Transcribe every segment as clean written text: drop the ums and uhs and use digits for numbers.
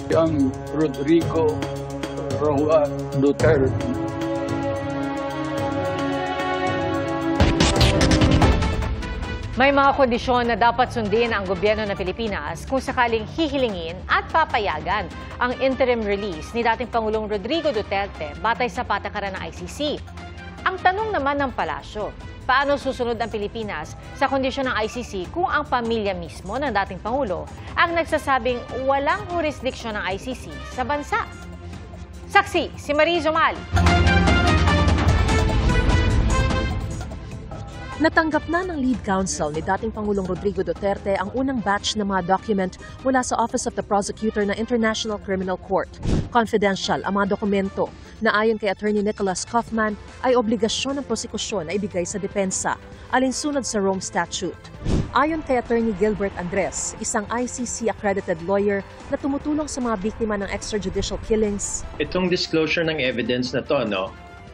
Young Rodrigo Roa Duterte. May mga kondisyon na dapat sundin ang gobyerno ng Pilipinas kung sakaling hihilingin at papayagan ang interim release ni dating Pangulong Rodrigo Duterte batay sa patakaran ng ICC. Ang tanong naman ng palasyo, paano susunod ang Pilipinas sa kondisyon ng ICC kung ang pamilya mismo ng dating Pangulo ang nagsasabing walang jurisdiksyon ng ICC sa bansa? Saksi, si Marie Zomal. Natanggap na ng lead counsel ni dating Pangulong Rodrigo Duterte ang unang batch ng mga document mula sa Office of the Prosecutor ng International Criminal Court. Confidential ang mga dokumento na ayon kay Attorney Nicholas Kaufman ay obligasyon ng prosekusyon na ibigay sa depensa, alinsunod sa Rome Statute. Ayon kay Attorney Gilbert Andres, isang ICC-accredited lawyer na tumutulong sa mga biktima ng extrajudicial killings. Itong disclosure ng evidence na to,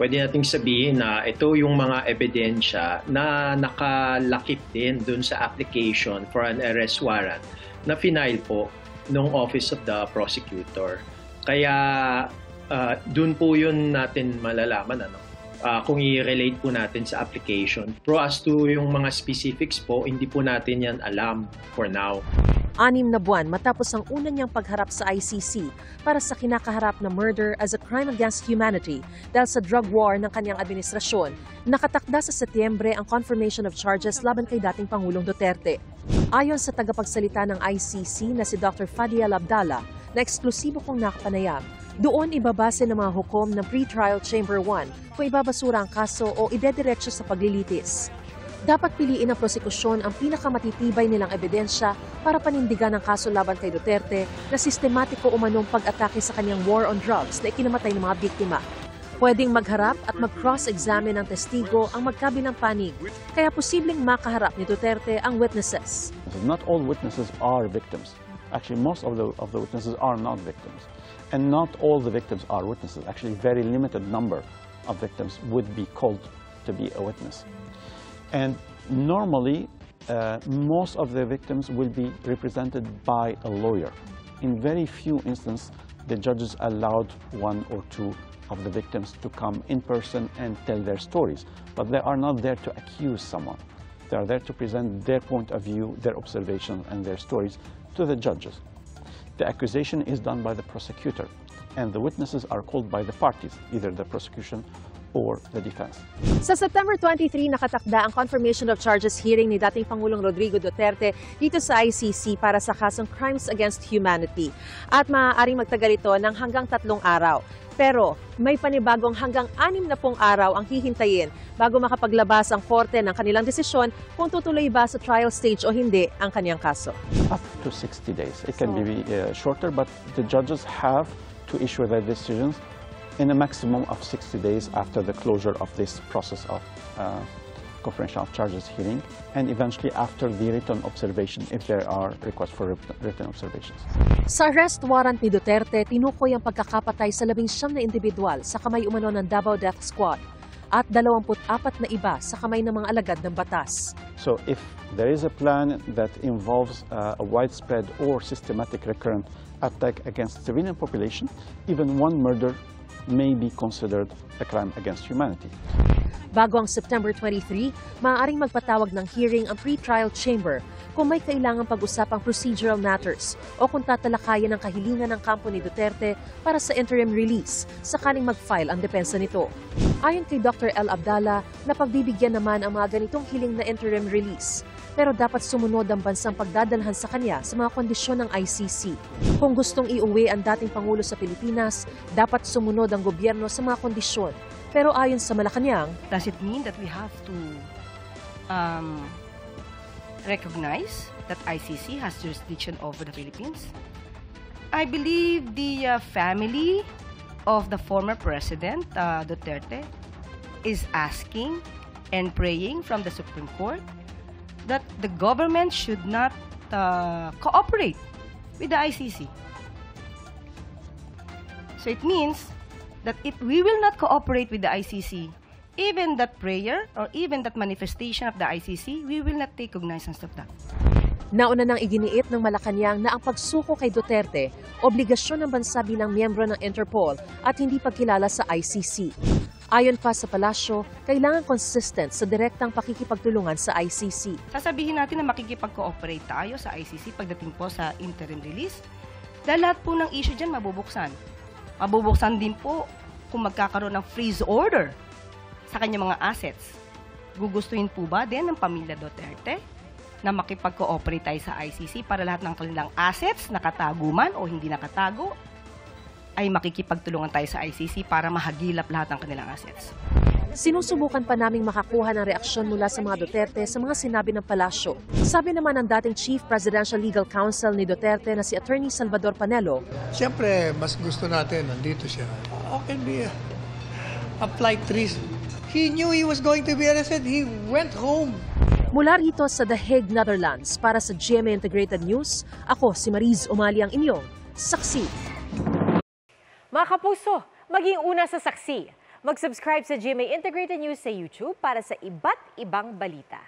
pwede nating sabihin na ito yung mga ebidensya na nakalakip din dun sa application for an arrest warrant na final po ng Office of the Prosecutor. Kaya dun po yun natin malalaman kung i-relate po natin sa application. Pero as to yung mga specifics po, hindi po natin yan alam for now. 6 na buwan matapos ang una niyang pagharap sa ICC para sa kinakaharap na murder as a crime against humanity dahil sa drug war ng kanyang administrasyon, nakatakda sa Setyembre ang confirmation of charges laban kay dating Pangulong Duterte. Ayon sa tagapagsalita ng ICC na si Dr. Fadiel Abdallah, na eksklusibo kong nakapanayam, doon ibabase ng mga hukom ng Pre-Trial Chamber 1 kung ibabasura ang kaso o idediretso sa paglilitis. Dapat piliin ng prosekusyon ang pinakamatitibay nilang ebidensya para panindigan ang kaso laban kay Duterte na sistematiko umanong pag-atake sa kanyang war on drugs na ikinamatay ng mga biktima. Pwedeng magharap at mag-cross-examine ng testigo ang magkabilang panig, kaya posibleng makaharap ni Duterte ang witnesses. Not all witnesses are victims. Actually, most of the witnesses are not victims. And not all the victims are witnesses. Actually, very limited number of victims would be called to be a witness. And normally, most of the victims will be represented by a lawyer. In very few instances, the judges allowed 1 or 2 of the victims to come in person and tell their stories. But they are not there to accuse someone. They are there to present their point of view, their observations, and their stories to the judges. The accusation is done by the prosecutor, and the witnesses are called by the parties, either the prosecution or the defense. Sa September 23, nakatakda ang confirmation of charges hearing ni dating Pangulong Rodrigo Duterte dito sa ICC para sa kasong Crimes Against Humanity. At maaaring magtagal ito ng hanggang 3 araw. Pero may panibagong hanggang 6 na pong araw ang hihintayin bago makapaglabas ang korte ng kanilang desisyon kung tutuloy ba sa trial stage o hindi ang kanyang kaso. Up to 60 days. It can be shorter, but the judges have to issue their decisions in a maximum of 60 days after the closure of this process of confirmation of charges hearing, and eventually after the written observation if there are requests for written observations. Sa arrest warrant ni Duterte, tinukoy ang pagkakapatay sa 19 na individual sa kamay umano ng Davao Death Squad at 24 na iba sa kamay ng mga alagad ng batas. So if there is a plan that involves a widespread or systematic recurrent attack against civilian population, even one murder may be considered a crime against humanity. Bago ang September 23, maaaring magpatawag ng hearing ang pre-trial chamber kung may kailangang pag-usapang procedural matters o kung tatalakayan ang kahilingan ng kampo ni Duterte para sa interim release sakaling mag-file ang depensa nito. Ayon kay Dr. L. Abdallah, napagbibigyan naman ang mga ganitong hiling na interim release. Pero dapat sumunod ang bansang pagdadalhan sa kanya sa mga kondisyon ng ICC. Kung gustong iuwi ang dating Pangulo sa Pilipinas, dapat sumunod ang gobyerno sa mga kondisyon. Pero ayon sa Malacanang, does it mean that we have to recognize that ICC has jurisdiction over the Philippines? I believe the family of the former President Duterte is asking and praying from the Supreme Court that the government should not cooperate with the ICC. So it means that if we will not cooperate with the ICC, even that prayer or even that manifestation of the ICC, we will not take cognizance of that. Nauna nang iginiit ng Malacanang na ang pagsuko kay Duterte, obligasyon ng bansa bilang miyembro ng Interpol at hindi pagkilala sa ICC. Ayon pa sa palasyo, kailangan consistent sa direktang pakikipagtulungan sa ICC. Sasabihin natin na makikipag-cooperate tayo sa ICC pagdating po sa interim release. Dahil lahat po ng issue dyan mabubuksan. Mabubuksan din po kung magkakaroon ng freeze order sa kanyang mga assets. Gugustuhin po ba din ng pamilya Duterte na makipag-cooperate tayo sa ICC para lahat ng kanilang assets, nakatago man o hindi nakatago, ay makikipagtulungan tayo sa ICC para mahagilap lahat ng kanilang assets. Sinusubukan pa naming makakuha ng reaksyon mula sa mga Duterte sa mga sinabi ng palasyo. Sabi naman ng dating Chief Presidential Legal Counsel ni Duterte na si Attorney Salvador Panelo, Siyempre, mas gusto natin, nandito siya. How can be applied treason? He knew he was going to be arrested. He went home. mula rito sa The Hague, Netherlands, para sa GMA Integrated News, ako si Mariz Umali ang inyong saksi. Mga kapuso, maging una sa saksi. Mag-subscribe sa GMA Integrated News sa YouTube para sa iba't ibang balita.